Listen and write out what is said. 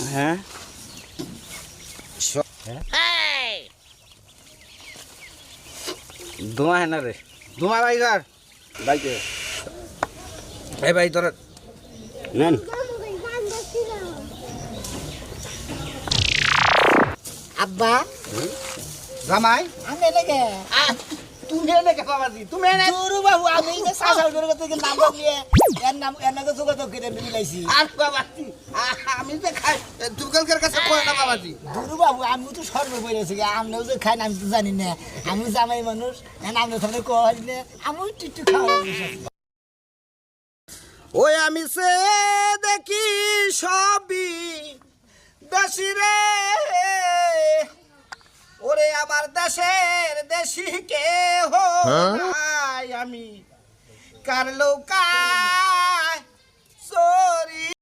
হ্যাঁ ধোঁয়া হ্যাঁ না রে ধোঁয়া ভাই ঘর বাইকে এই ভাই তোর নেন আব্বা জামাই আমি লেগে তুমি এনে কে বাবাজি তুমি এনে গুরু বাবু আমি যে সাসাউর থেকে নাম্বার নিয়ে এর নাকে যোগাযোগ করে মিলাইছি আর বাবাজি আমি যে খাই তুকালকার কাছে কয় না বাবাজি গুরু বাবু আমি তো সর্ব বলেছি আমরাও যে খাই না আমি তো জানি না আমি জামাই মানুষ আমরা সামনে কই না আমি একটু খাওয়া ওই আমি সে দেখি সবই দেশি রে ওরে আমার দেশের দেশি কে হো আমি কার লৌকা